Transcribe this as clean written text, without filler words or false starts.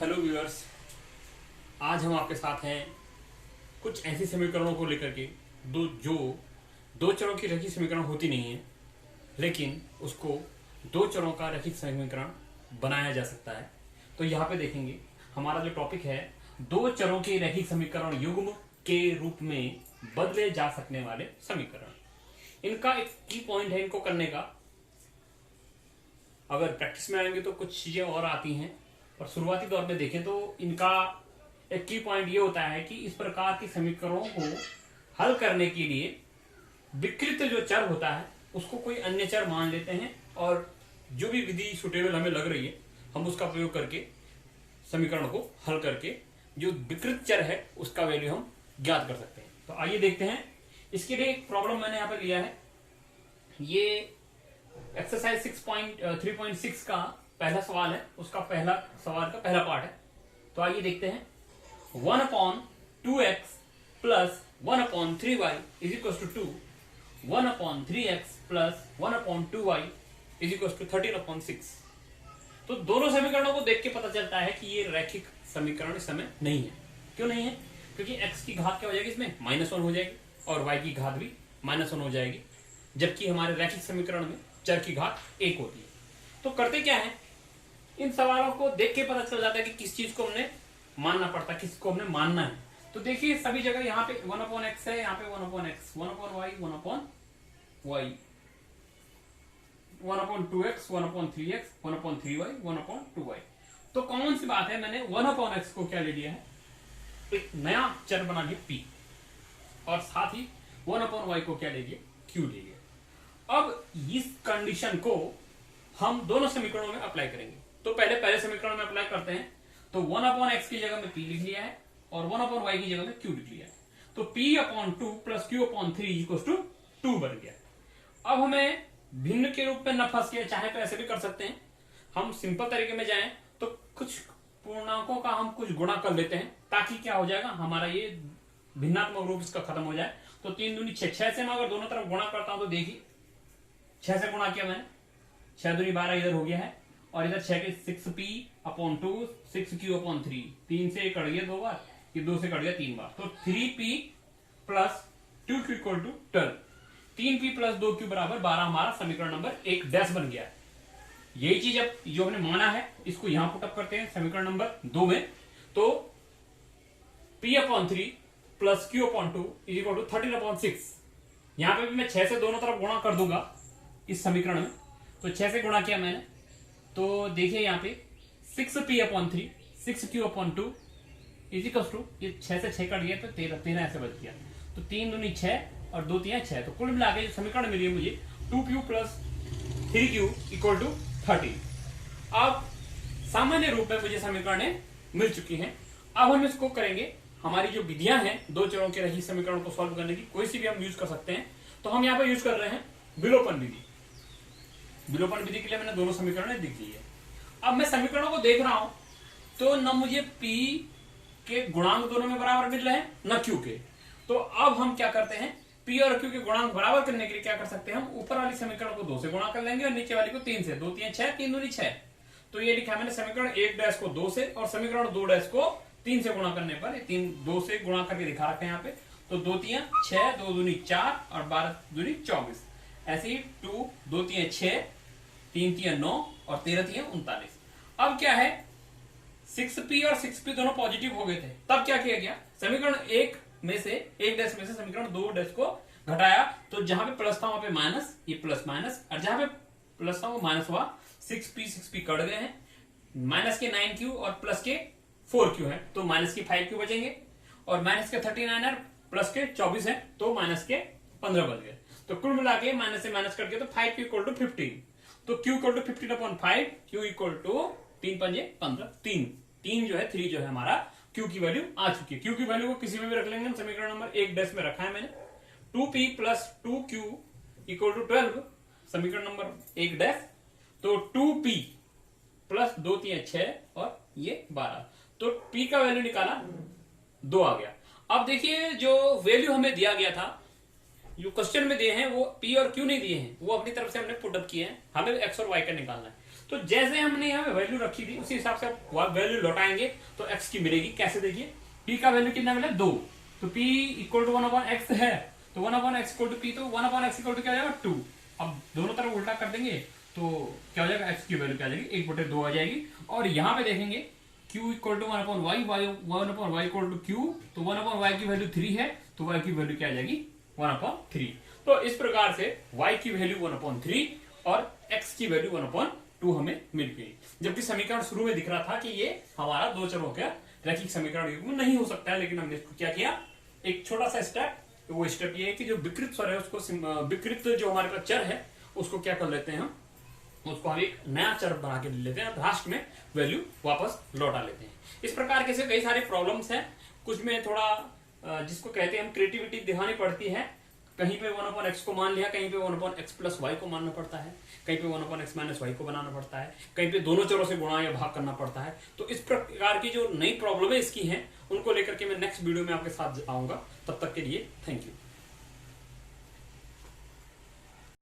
Hello viewers, आज हम आपके साथ हैं कुछ ऐसे समीकरणों को लेकर के दो चरों की रैखिक समीकरण होती नहीं है, लेकिन उसको दो चरों का रैखिक समीकरण बनाया जा सकता है। तो यहाँ पे देखेंगे हमारा जो टॉपिक है, दो चरों के रैखिक समीकरण युग्म के रूप में बदले जा सकने वाले समीकरण। इनका एक की पॉइंट है इनको करने का। अगर प्रैक्टिस में आएंगे तो कुछ चीजें और आती हैं, और शुरुआती दौर में देखें तो इनका एक की पॉइंट ये होता है कि इस प्रकार के समीकरणों को हल करने के लिए विकृत जो चर होता है उसको कोई अन्य चर मान लेते हैं, और जो भी विधि सुटेबल हमें लग रही है हम उसका प्रयोग करके समीकरण को हल करके जो विकृत चर है उसका वैल्यू हम ज्ञात कर सकते हैं। तो आइए देखते हैं। इसके लिए एक प्रॉब्लम मैंने यहाँ पर लिया है। ये एक्सरसाइज 3.6 का पहला सवाल है, उसका पहला सवाल का पहला पार्ट है। तो आइए देखते हैं। 1/2x plus 1/3y is equal to 2, 1/3x plus 1/2y is equal to 13/6। तो दोनों समीकरणों को देख के पता चलता है कि ये रैखिक समीकरण इस समय नहीं है। क्यों नहीं है? क्योंकि x की घात क्या हो जाएगी, इसमें -1 हो जाएगी, और y की घात भी -1 हो जाएगी, जबकि हमारे रैखिक समीकरण में चर की घात 1 होती है। तो करते क्या है, इन सवालों को देख के पता चल जाता है कि किस चीज को हमने मानना पड़ता है, किसको हमने मानना है। तो देखिए सभी जगह यहाँ पे 1/x है, यहाँ पे 1/x, 1/y, 1/y, 1/2x, 1/3x, 1/3y, 1/2y। तो कॉमन सी बात है, मैंने 1/x को क्या ले लिया है, एक नया चर बना लिया p, और साथ ही 1/y को क्या ले लिया, q ले लिया। अब इस कंडीशन को हम दोनों समीकरणों में अप्लाई करेंगे। तो पहले समीकरण में अप्लाई करते हैं। तो 1/x की जगह में p लिख लिया है, और 1/y की जगह में q लिख लिया है। तो p/2 plus q/3 equal to 2 बन गया। अब हमें भिन्न के रूप में न फंस के, चाहे तो ऐसे भी कर सकते हैं, हम सिंपल तरीके में जाएं तो कुछ पूर्णांकों का हम कुछ गुणा कर लेते हैं, ताकि क्या हो जाएगा, हमारा ये भिन्नात्मक रूप इसका खत्म हो जाए। तो 3 दूनी 6, 6 से मैं अगर दोनों तरफ गुणा करता हूं तो देखिए 6 से गुणा किया मैंने, 6 दूनी 12 इधर हो गया है, और इधर 6 के 6p/2 6q/3, 3 से कट गया 2 बार, ये 2 से कट गया 3 बार। तो 3p plus 2q equal to 12, 3p plus 2q बराबर 12 हमारा समीकरण नंबर 1 बन गया। यही चीज अब जो हमने माना है इसको यहां पुटअप करते हैं समीकरण नंबर 2 में। तो p/3 plus q/2 is equal to 13/6। यहां पे भी मैं 6 से दोनों तरफ गुणा कर दूंगा इस समीकरण में। तो 6 से गुणा किया मैंने, तो देखिए यहाँ पे 6p/3 6q/2 is equal to, ये 6 से 6 कट गया तो 13 ऐसे बच गया। तो 3 दूनी 6 और 2 3 6, तो कुल मिला के जो समीकरण मिली है मुझे 2q plus 3q equal to 13। अब सामान्य रूप में मुझे समीकरण मिल चुकी हैं। अब हम इसको करेंगे, हमारी जो विधियां हैं दो चरों के रैखिक समीकरण को सॉल्व करने की, कोई सी भी हम यूज कर सकते हैं। तो हम यहाँ पे यूज कर रहे हैं विलोपन विधि। विलोपन विधि के लिए मैंने दोनों समीकरण लिख ली है। अब मैं समीकरणों को देख रहा हूं तो न मुझे p के गुणांक दोनों में बराबर मिल रहे हैं, न q के। तो अब हम क्या करते हैं, p और q के गुणांक बराबर करने के लिए क्या कर सकते हैं, हम ऊपर वाली समीकरण को 2 से गुणा कर लेंगे और नीचे वाली को 3 से। 2 3 6, 3 दूनी 6। तो ये लिखा मैंने समीकरण 1 को 2 से और समीकरण 2 को 3 से गुणा करने पर 2 से गुणा करके दिखा रखे हैं यहाँ पे। तो 2 3 6, 2 दूनी 4 और 12 दूनी 24। ऐसे ही 2 3 6, 3 3 9 और 13 3 39। अब क्या है, 6p और 6p दोनों पॉजिटिव हो गए थे। तब क्या किया गया, समीकरण 1 में से समीकरण 2 को घटाया। तो जहां पे प्लस था वहां पे माइनस, ये प्लस माइनस, और जहां पे प्लस था वो माइनस हुआ। 6p कट गए हैं, माइनस के 9q और प्लस के 4q है, तो माइनस के 5q बचेंगे, और माइनस के 39 है प्लस के 24 है, तो माइनस के 15 बच गए। तो कुल मिला के माइनस से माइनस कट गया, तो 5q इक्वल टू 15। तो q equal to 15/5, q equal to 3 5 15, 3 जो है 3 जो है हमारा q की वैल्यू आ चुकी है। q की वैल्यू को किसी में भी रख लेंगे, समीकरण नंबर 1 में रखा है मैंने। 2p plus 2q equal to 12, समीकरण नंबर 1। तो 2p प्लस 2 3 6 और ये 12, तो p का वैल्यू निकाला 2 आ गया। अब देखिए जो वैल्यू हमें दिया गया था, जो क्वेश्चन में दिए हैं वो p और q नहीं दिए हैं, वो अपनी तरफ से हमने पुटअप किए हैं। हमें x और y का निकालना है। तो जैसे हमने यहाँ पे वैल्यू रखी थी उसी हिसाब से वैल्यू लौटाएंगे तो x की मिलेगी। कैसे देखिए, p का वैल्यू कितना मिला 2, तो p इक्वल टू 1/x है, तो 1/x इक्वल टू p, तो 1/x इक्वल टू क्या हो जाएगा 2। अब दोनों तरफ उल्टा कर देंगे तो क्या हो जाएगा, x की वैल्यू क्या आ जाएगी 1/2 आ जाएगी। और यहाँ पे देखेंगे q equal to 1/y, 1/y equal to q, तो 1/y की वैल्यू 3 है, तो y की वैल्यू क्या आ जाएगी 1/3। तो इस प्रकार से y की वैल्यू 1/3 और x की वैल्यू 1/2 हमें मिल गई। जबकि समीकरण शुरू में दिख रहा था कि ये हमारा दो चरों का रैखिक समीकरण युग्म नहीं हो सकता है, लेकिन हमने इसको क्या किया, एक छोटा सा स्टेप, तो वो स्टेप ये है कि जो विकृत स्वर है उसको, विकृत जो हमारे पास चर है उसको क्या कर लेते हैं हम, उसको हम एक नया चर बना के ले लेते हैं और लास्ट में वैल्यू वापस लौटा लेते हैं। इस प्रकार के से कई सारे प्रॉब्लम्स हैं, कुछ में थोड़ा जिसको कहते हैं हम क्रिएटिविटी दिखानी पड़ती है। कहीं पे 1/x को मान लिया, कहीं पे 1/x प्लस y को मानना पड़ता है, कहीं पे 1/x माइनस y को बनाना पड़ता है, कहीं पे दोनों चरों से गुणा या भाग करना पड़ता है। तो इस प्रकार की जो नई प्रॉब्लम है इसकी हैं, उनको लेकर के मैं नेक्स्ट वीडियो में आपके साथ आऊंगा। तब तक के लिए थैंक यू।